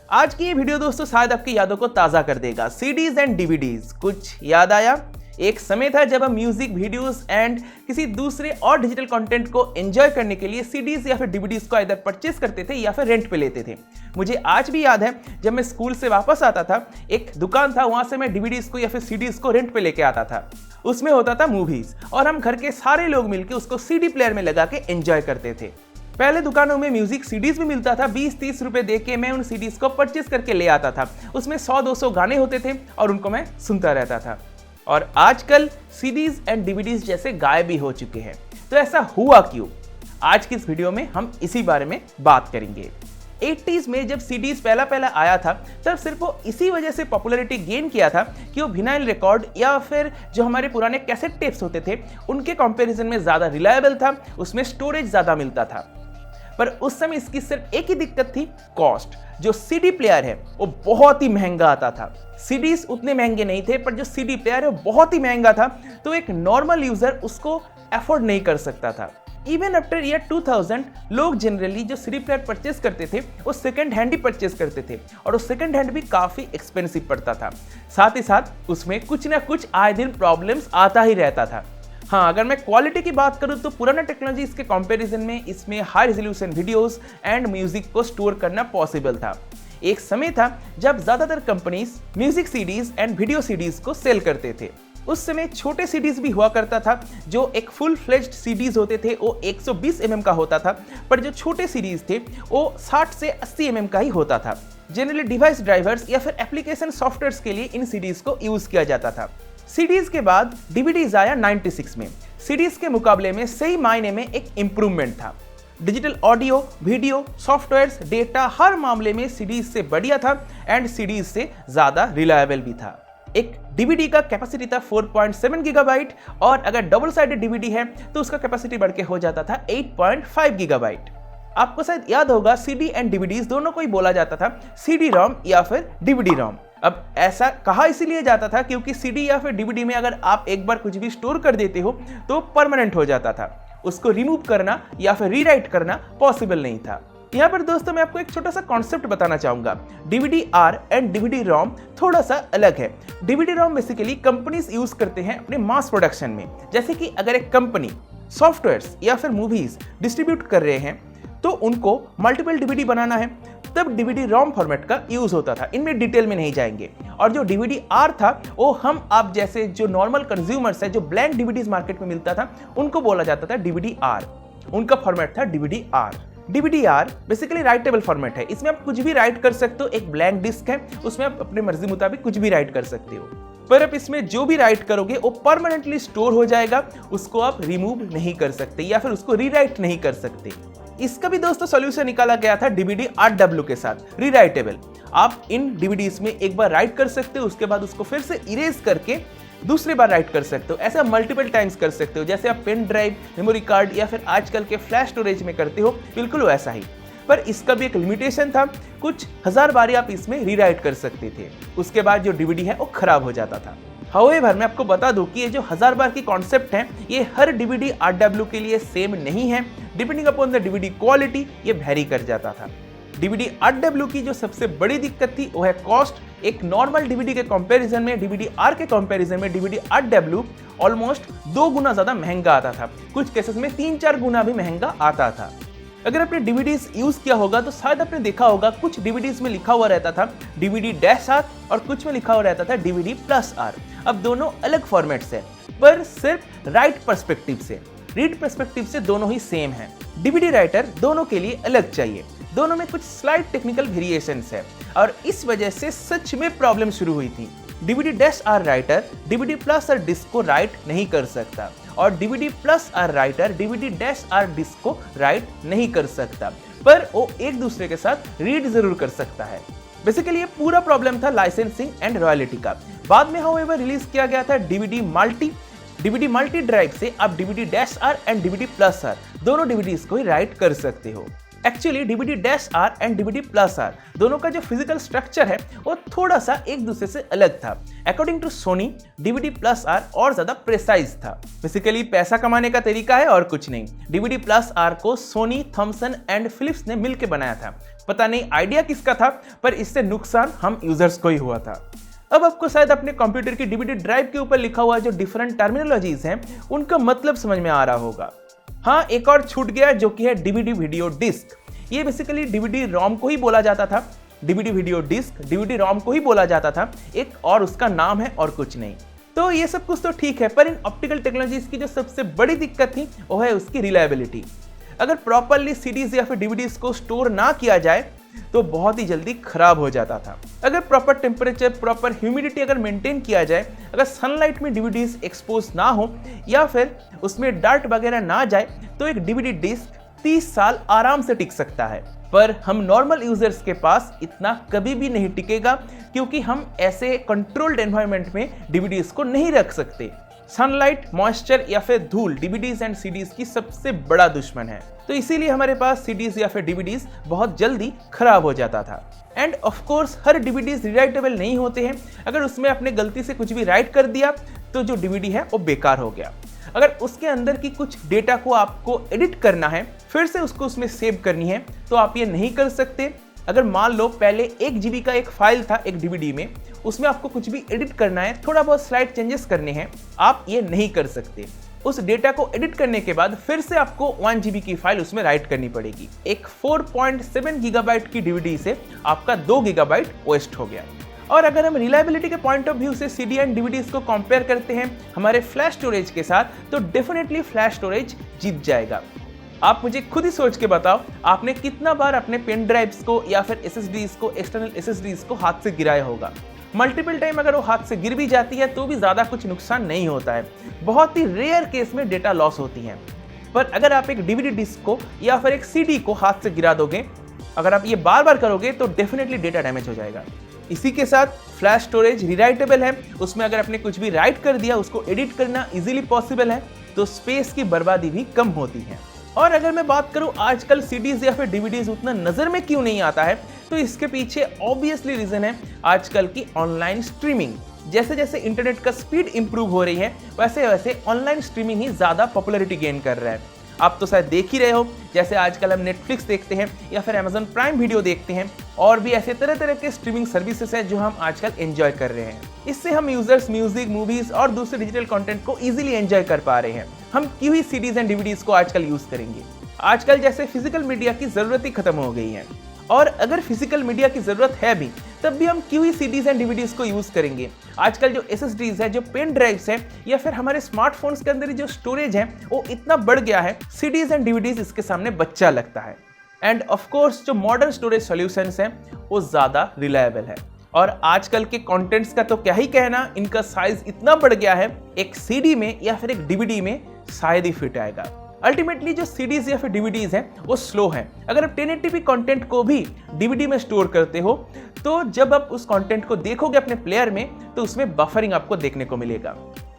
आज की ये वीडियो दोस्तों शायद आपकी यादों को ताज़ा कर देगा। सीडीज एंड डीवीडीज, कुछ याद आया? एक समय था जब हम म्यूजिक वीडियोस एंड किसी दूसरे और डिजिटल कंटेंट को एंजॉय करने के लिए सीडीज या फिर डीवीडीज को इधर परचेस करते थे या फिर रेंट पे लेते थे। मुझे आज भी याद है जब मैं स्कूल से वापस आता था, एक दुकान था, वहां से मैं डीवीडीज को या फिर सीडीज को रेंट पे लेके आता था। उसमें होता था मूवीज और हम घर के सारे लोग मिलकर उसको सीडी प्लेयर में लगा के एंजॉय करते थे। पहले दुकानों में म्यूजिक सीडीज भी मिलता था, 20-30 रुपए दे के मैं उन सीडीज को परचेस करके ले आता था। उसमें 100-200 गाने होते थे और उनको मैं सुनता रहता था। और आजकल सीडीज एंड डीवीडीज जैसे गायब भी हो चुके हैं। तो ऐसा हुआ क्यों? आज की इस वीडियो में हम इसी बारे में बात करेंगे। 80s में जब सीडीज पहला आया था, तब सिर्फ वो इसी वजह से पॉपुलैरिटी गेन किया था कि वो विनाइल रिकॉर्ड या फिर जो हमारे पुराने कैसेट टेप्स होते थे उनके कंपैरिजन में ज़्यादा रिलायबल था, उसमें स्टोरेज ज़्यादा मिलता था। पर उस समय इसकी सिर्फ एक ही दिक्कत थी, कॉस्ट। जो सीडी प्लेयर है वो बहुत ही महंगा आता था। सीडीज उतने महंगे नहीं थे, पर जो सीडी प्लेयर है वो बहुत ही महंगा था, तो एक नॉर्मल यूजर उसको अफोर्ड नहीं कर सकता था। इवन आफ्टर ईयर 2000 लोग जनरली जो सीडी प्लेयर परचेस करते थे वो सेकंड हैंड ही परचेस करते थे, और वो सेकंड हैंड भी काफ़ी एक्सपेंसिव पड़ता था। साथ ही साथ उसमें कुछ ना कुछ आए दिन प्रॉब्लम्स आता ही रहता था। हाँ, अगर मैं क्वालिटी की बात करूँ तो पुराना टेक्नोलॉजी इसके कंपैरिजन में इसमें high resolution videos and music को स्टोर करना पॉसिबल था। एक समय था जब ज़्यादातर companies music CDs and video CDs को सेल करते थे। उस समय छोटे सीडीज भी हुआ करता था, जो एक फुल फ्लेज्ड सीडीज होते थे वो 120 mm का होता था, पर जो छोटे सीडीज थे वो 60 से 80 mm का ही होता था। जनरली डिवाइस ड्राइवर्स या फिर एप्लीकेशन सॉफ्टवेयर्स के लिए इन सीडीज को यूज किया जाता था। सीडीज के बाद डीवीडीज आया 96 में। सीडीज के मुकाबले में सही मायने में एक इम्प्रूवमेंट था। Digital audio, video, softwares, data हर मामले में सीडीज से बढ़िया था एंड सीडीज से ज्यादा रिलायबल भी था। एक डीवीडी का कैपेसिटी था 4.7 गीगाबाइट, और अगर डबल साइडेड डीवीडी है तो उसका कैपेसिटी बढ़ के हो जाता था 8.5 गीगाबाइट। आपको शायद याद होगा सीडी एंड डीवीडीज दोनों को ही बोला जाता था सीडी रोम या फिर डीवीडी रोम। अब ऐसा कहा इसीलिए जाता था क्योंकि सीडी या फिर डीवीडी में अगर आप एक बार कुछ भी स्टोर कर देते हो तो परमानेंट हो जाता था। उसको रिमूव करना या फिर रीराइट करना पॉसिबल नहीं था। यहाँ पर दोस्तों मैं आपको एक छोटा सा कॉन्सेप्ट बताना चाहूंगा। डीवीडी आर एंड डीवीडी रोम थोड़ा सा अलग है। डीवीडी रोम बेसिकली कंपनीज यूज करते हैं अपने मास प्रोडक्शन में। जैसे कि अगर एक कंपनी सॉफ्टवेयर्स या फिर मूवीज डिस्ट्रीब्यूट कर रहे हैं तो उनको मल्टीपल डीवीडी बनाना है, तब डीवीडी रोम फॉर्मेट का यूज होता था। इनमें डिटेल में नहीं जाएंगे। और जो डीवीडी आर था वो हम आप जैसे जो नॉर्मल कंज्यूमर्स है, जो ब्लैंक डीवीडीज मार्केट में मिलता था, उनको बोला जाता था डीवीडी आर। उनका फॉर्मेट था DVD R. DVD R basically writable format है। इसमें आप कुछ भी राइट कर सकते हो। एक ब्लैंक डिस्क है, उसमें आप अपने मर्जी मुताबिक कुछ भी राइट कर सकते हो, पर आप इसमें जो भी राइट करोगे वो परमानेंटली स्टोर हो जाएगा। उसको आप रिमूव नहीं कर सकते या फिर उसको रीराइट नहीं कर सकते। इसका भी दोस्तों सॉल्यूशन निकाला गया था डीवीडी आरडब्ल्यू के साथ, रीराइटेबल। आप इन डीवीडीज में एक बार राइट कर सकते हो, उसके बाद उसको फिर से इरेज करके दूसरी बार राइट कर सकते हो। ऐसा मल्टीपल टाइम्स कर सकते हो, जैसे आप पेन ड्राइव, मेमोरी कार्ड या फिर आजकल के फ्लैश स्टोरेज में करते हो, बिल्कुल वैसा ही। पर इसका भी एक लिमिटेशन था, कुछ 1000 बार आप इसमें रीराइट कर सकते थे। उसके बाद जो डीवीडी है वो खराब हो जाता था। हाउएवर मैं आपको बता दूं कि ये जो 1000 बार की कॉन्सेप्ट है, ये हर डीवीडी आरडब्ल्यू के लिए सेम नहीं है। Depending upon the DVD quality ये वेरी कर जाता था। डीवीडी आरडब्ल्यू की जो सबसे बड़ी दिक्कत थी वो है कॉस्ट। एक नॉर्मल डीवीडी के कंपैरिजन में, डीवीडी आर के कंपैरिजन में डीवीडी आरडब्ल्यू ऑलमोस्ट 2 गुना ज्यादा महंगा आता था। कुछ केसेस में 3-4 गुना भी महंगा आता था। अगर आपने डीवीडीज यूज किया होगा तो शायद आपने देखा होगा कुछ डीवीडीज में लिखा हुआ रहता था DVD-R और कुछ में लिखा हुआ रहता था DVD+R। अब दोनों अलग फॉर्मेट्स है, पर सिर्फ राइट पर्सपेक्टिव से। रीड पर्सपेक्टिव से दोनों ही सेम है। डीवीडी राइटर दोनों के लिए अलग चाहिए। दोनों में कुछ स्लाइट टेक्निकल वेरिएशंस है और इस वजह से सच में प्रॉब्लम शुरू हुई थी। DVD-R राइटर DVD+R डिस्क को राइट नहीं कर सकता और DVD+R राइटर DVD-R डिस्क को राइट नहीं कर सकता, पर वो एक दूसरे के साथ रीड जरूर कर सकता है। बेसिकली ये पूरा प्रॉब्लम था लाइसेंसिंग एंड रॉयल्टी का। बाद में हाउएवर रिलीज किया गया था DVD मल्टी ड्राइव से आप DVD-R एंड DVD+R दोनों डीवीडीज को ही राइट कर सकते हो। एक्चुअली DVD-R एंड DVD+R दोनों का जो फिजिकल स्ट्रक्चर है वो थोड़ा सा एक दूसरे से अलग था। अकॉर्डिंग टू सोनी DVD+R और ज्यादा प्रेसाइज था। बेसिकली पैसा कमाने का तरीका है और कुछ नहीं। DVD+R को सोनी, थॉमसन एंड फिलिप्स ने मिलकर बनाया था। पता नहीं आइडिया किसका था, पर इससे नुकसान हम यूजर्स को ही हुआ था। अब आपको शायद अपने कंप्यूटर की डीवीडी ड्राइव के ऊपर लिखा हुआ जो डिफरेंट टर्मिनोलॉजीज हैं उनका मतलब समझ में आ रहा होगा। हाँ, एक और छूट गया जो कि है डीवीडी वीडियो डिस्क। ये बेसिकली डीवीडी रोम को ही बोला जाता था, डीवीडी वीडियो डिस्क डीवीडी रोम को ही बोला जाता था, एक और उसका नाम है और कुछ नहीं। तो ये सब कुछ तो ठीक है, पर इन ऑप्टिकल टेक्नोलॉजीज की जो सबसे बड़ी दिक्कत थी वो है उसकी रिलायबिलिटी। अगर प्रॉपरली सीडीज या फिर डीवीडीज को स्टोर ना किया जाए तो बहुत ही जल्दी खराब हो जाता था। अगर प्रॉपर टेम्परेचर, प्रॉपर ह्यूमिडिटी अगर मेंटेन किया जाए, अगर सनलाइट में डीवीडीज एक्सपोज ना हो या फिर उसमें डार्ट वगैरह ना जाए, तो एक डीवीडी डिस्क 30 साल आराम से टिक सकता है। पर हम नॉर्मल यूजर्स के पास इतना कभी भी नहीं टिकेगा, क्योंकि हम ऐसे कंट्रोल्ड एनवायरनमेंट में डीवीडीज को नहीं रख सकते। सनलाइट, मॉइस्चर या फिर धूल डीवीडीज एंड सीडीज की सबसे बड़ा दुश्मन है, तो इसीलिए हमारे पास सीडीज या फिर डीवीडीज बहुत जल्दी खराब हो जाता था। And of course her DVDs rewritable नहीं होते हैं। अगर उसमें आपने गलती से कुछ भी राइट कर दिया तो जो डीवीडी है वो बेकार हो गया। अगर उसके अंदर की कुछ डेटा को आपको एडिट करना है, फिर से उसको उसमें सेव करनी है, तो आप ये नहीं कर सकते। अगर मान लो पहले 1 GB का एक फाइल था एक डीवीडी में, उसमें आपको कुछ भी एडिट करना है, थोड़ा बहुत स्लाइड चेंजेस करने हैं, आप ये नहीं कर सकते। उस डेटा को एडिट करने के बाद फिर से आपको 1 GB की फाइल उसमें राइट करनी पड़ेगी। एक 4.7 GB की डीवीडी से आपका 2 GB वेस्ट हो गया। और अगर हम रिलायबिलिटी के पॉइंट ऑफ व्यू से सीडी एंड डीवीडीज को कंपेयर करते हैं हमारे फ्लैश स्टोरेज के साथ, तो डेफिनेटली फ्लैश स्टोरेज जीत जाएगा। आप मुझे खुद ही सोच के बताओ, आपने कितना बार अपने पेन ड्राइव्स को या फिर एसएसडीज को, एक्सटर्नल एसएसडीज को हाथ से गिराया होगा। मल्टीपल टाइम अगर वो हाथ से गिर भी जाती है तो भी ज़्यादा कुछ नुकसान नहीं होता है, बहुत ही रेयर केस में डेटा लॉस होती है। पर अगर आप एक डीवीडी डिस्क को या फिर एक सीडी को हाथ से गिरा दोगे, अगर आप ये बार बार करोगे तो डेफिनेटली डेटा डैमेज हो जाएगा। इसी के साथ फ्लैश स्टोरेज रीराइटेबल है, उसमें अगर आपने कुछ भी राइट कर दिया उसको एडिट करना इजीली पॉसिबल है, तो स्पेस की बर्बादी भी कम होती है। और अगर मैं बात करूं आजकल सीडीज या फिर डीवीडीज उतना नजर में क्यों नहीं आता है, तो इसके पीछे ऑब्वियसली रीजन है आजकल की ऑनलाइन स्ट्रीमिंग। जैसे जैसे इंटरनेट का स्पीड इंप्रूव हो रही है, वैसे वैसे ऑनलाइन स्ट्रीमिंग ही ज्यादा पॉपुलैरिटी गेन कर रहा है। आप तो शायद देख ही रहे हो, जैसे आजकल हम नेटफ्लिक्स देखते हैं या फिर अमेजन प्राइम वीडियो देखते हैं, और भी ऐसे तरह तरह के स्ट्रीमिंग सर्विसेज हैं जो हम आजकल एंजॉय कर रहे हैं। इससे हम यूजर्स म्यूजिक, मूवीज और दूसरे डिजिटल कंटेंट को इजीली एंजॉय कर पा रहे हैं। हम क्यों ही सीडीज एंड डीवीडीज को आजकल यूज करेंगे? आजकल जैसे फिजिकल मीडिया की जरूरत ही खत्म हो गई है, और अगर फिजिकल मीडिया की जरूरत है भी, तब भी हम क्यों ही सीडीज एंड डीवीडीज को यूज करेंगे? आजकल जो एसएसडीज है, जो पेन ड्राइव्स है, या फिर हमारे स्मार्टफोन्स के अंदर जो स्टोरेज है वो इतना बढ़ गया है, सीडीज एंड डीवीडीज इसके सामने बच्चा लगता है। एंड ऑफ कोर्स जो मॉडर्न स्टोरेज सॉल्यूशंस हैं वो ज्यादा रिलायबल है। और आजकल के कंटेंट्स का तो क्या ही कहना, इनका साइज इतना बढ़ गया है, एक सीडी में या फिर एक डीवीडी में शायद ही फिट आएगा। अल्टीमेटली जो सीडीज या फिर डीवीडीज हैं वो स्लो हैं। अगर आप 1080p कंटेंट को भी डीवीडी में स्टोर करते हो, तो जब आप उस कंटेंट को देखोगे अपने प्लेयर में, तो उसमें बफरिंग आपको देखने को मिलेगा,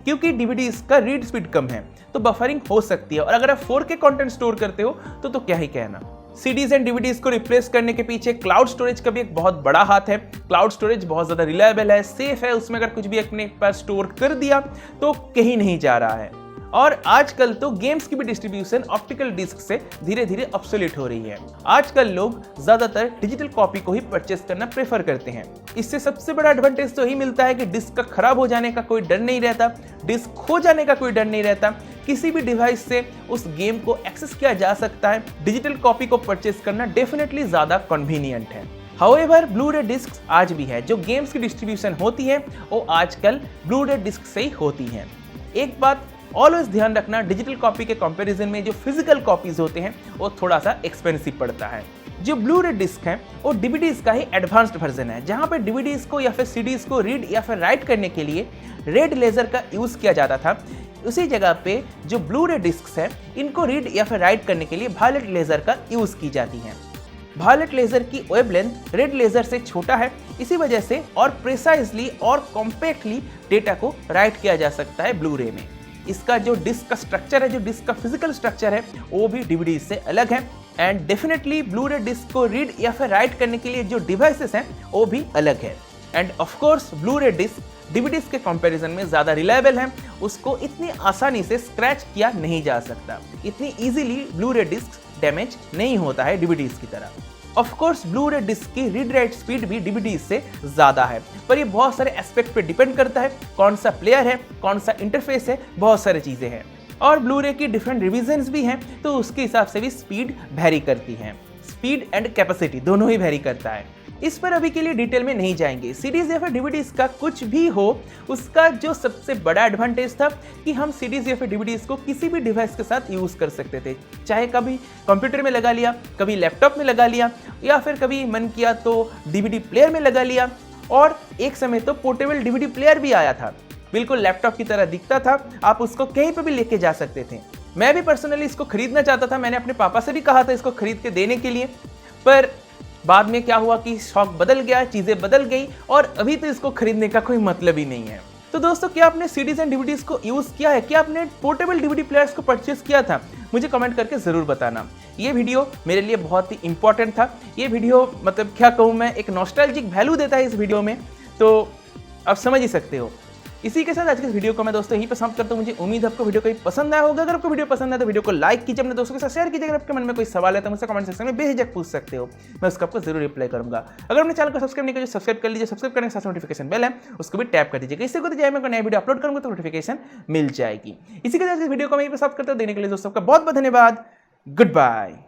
क्योंकि डीवीडीज का रीड स्पीड कम है, तो बफरिंग हो सकती है। और अगर आप 4K कंटेंट स्टोर करते हो तो क्या ही कहना। सीडीज एंड डीवीडीज को रिप्लेस करने के पीछे क्लाउड स्टोरेज का भी एक बहुत बड़ा हाथ है। क्लाउड स्टोरेज बहुत ज्यादा रिलायबल है, सेफ है, उसमें अगर कुछ भी अपने पास स्टोर कर दिया तो कहीं नहीं जा रहा है। और आजकल तो गेम्स की भी डिस्ट्रीब्यूशन ऑप्टिकल डिस्क से धीरे धीरे ऑब्सोलीट हो रही है। आजकल लोग ज्यादातर डिजिटल कॉपी को ही परचेस करना प्रेफर करते हैं। इससे सबसे बड़ा एडवांटेज तो यही मिलता है कि डिस्क का खराब हो जाने का कोई डर नहीं रहता, डिस्क खो जाने का कोई डर नहीं रहता, किसी भी डिवाइस से उस गेम को एक्सेस किया जा सकता है। डिजिटल कॉपी को परचेस करना डेफिनेटली ज्यादा कन्वीनियंट है। हाउएवर ब्लू-रे डिस्क आज भी है, जो गेम्स की डिस्ट्रीब्यूशन होती है वो आजकल ब्लू-रे डिस्क से ही होती है। एक बात ऑलवेज ध्यान रखना, डिजिटल कॉपी के कंपैरिजन में जो फिजिकल कॉपीज होते हैं वो थोड़ा सा एक्सपेंसिव पड़ता है। जो ब्लू-रे डिस्क है वो डीवीडीज का ही एडवांस्ड वर्जन है, जहां पे डीवीडीज को या फिर सीडीज को रीड या फिर राइट करने के लिए रेड लेजर का यूज किया जाता था। उसी जगह पे जो ब्लू-रे डिस्क है, इनको रीड या फिर राइट करने के लिए वायलेट लेजर का यूज की जाती है। वायलेट लेजर की वेवलेंथ रेड लेजर से छोटा है, इसी वजह से और प्रिसाइजली और कॉम्पैक्टली डेटा को राइट किया जा सकता है ब्लू-रे में। इसका जो डिस्क का स्ट्रक्चर है, जो डिस्क का फिजिकल स्ट्रक्चर है, वो भी डीवीडी से अलग है। एंड डेफिनेटली ब्लू-रे डिस्क को रीड या फिर राइट करने के लिए जो डिवाइसेस हैं वो भी अलग है। And of course Blu-ray disc DVDs के कंपैरिजन में ज्यादा रिलायबल है, उसको इतनी आसानी से स्क्रैच किया नहीं जा सकता, इतनी इजीली ब्लू-रे डिस्क डैमेज नहीं होता है डीवीडीज की तरह। ऑफ कोर्स ब्लू रे डिस्क की रीड राइट स्पीड भी डीवीडी से ज़्यादा है, पर ये बहुत सारे एस्पेक्ट पे डिपेंड करता है, कौन सा प्लेयर है, कौन सा इंटरफेस है, बहुत सारी चीज़ें हैं। और ब्लू रे की डिफरेंट रिविजन्स भी हैं, तो उसके हिसाब से भी स्पीड वेरी करती है। स्पीड एंड कैपेसिटी दोनों ही वेरी करता है। इस पर अभी के लिए डिटेल में नहीं जाएंगे। सीडीज या फिर डीवीडीज का कुछ भी हो, उसका जो सबसे बड़ा एडवांटेज था कि हम सीडीज या फिर डीवीडीज को किसी भी डिवाइस के साथ यूज कर सकते थे, चाहे कभी कंप्यूटर में लगा लिया, कभी लैपटॉप में लगा लिया, या फिर कभी मन किया तो डीवीडी प्लेयर में लगा लिया। और एक समय तो पोर्टेबल डीवीडी प्लेयर भी आया था, बिल्कुल लैपटॉप की तरह दिखता था, आप उसको कहीं पर भी लेके जा सकते थे। मैं भी पर्सनली इसको खरीदना चाहता था, मैंने अपने पापा से भी कहा था इसको खरीद के देने के लिए, पर बाद में क्या हुआ कि शौक बदल गया, चीज़ें बदल गई और अभी तो इसको खरीदने का कोई मतलब ही नहीं है। तो दोस्तों, क्या आपने सीडीज एंड डीवीडीज को यूज़ किया है? क्या आपने पोर्टेबल डीवीडी प्लेयर्स को परचेस किया था? मुझे कमेंट करके ज़रूर बताना। ये वीडियो मेरे लिए बहुत ही इंपॉर्टेंट था। ये वीडियो मतलब क्या कहूँ मैं, एक नॉस्टैल्जिक वैल्यू देता है इस वीडियो में, तो आप समझ ही सकते हो। इसी के साथ आज के इस वीडियो को मैं दोस्तों यहीं पर समाप्त करता हूँ। मुझे उम्मीद है आपको वीडियो कोई पसंद आया होगा। अगर आपको वीडियो पसंद आया तो वीडियो को लाइक कीजिए, अपने दोस्तों के साथ शेयर कीजिए। अगर आपके मन में कोई सवाल है तो मुझसे कमेंट सेक्शन में बेझिझक पूछ सकते हो, मैं उसका आपको जरूर रिप्लाई करूंगा। अगर अपने चैनल को सब्सक्राइब नहीं किया तो सब्सक्राइब कर लीजिए, सब्सक्राइब करने के साथ नोटिफिकेशन बेल है उसको भी टैप कर दीजिएगा। इससे कोई मैं नया वीडियो अपलोड करूंगा तो नोटिफिकेशन मिल जाएगी। इसी के साथ इस वीडियो को मैं यहीं पर समाप्त करता हूं। देने के लिए दोस्तों का बहुत बहुत धन्यवाद। Good bye.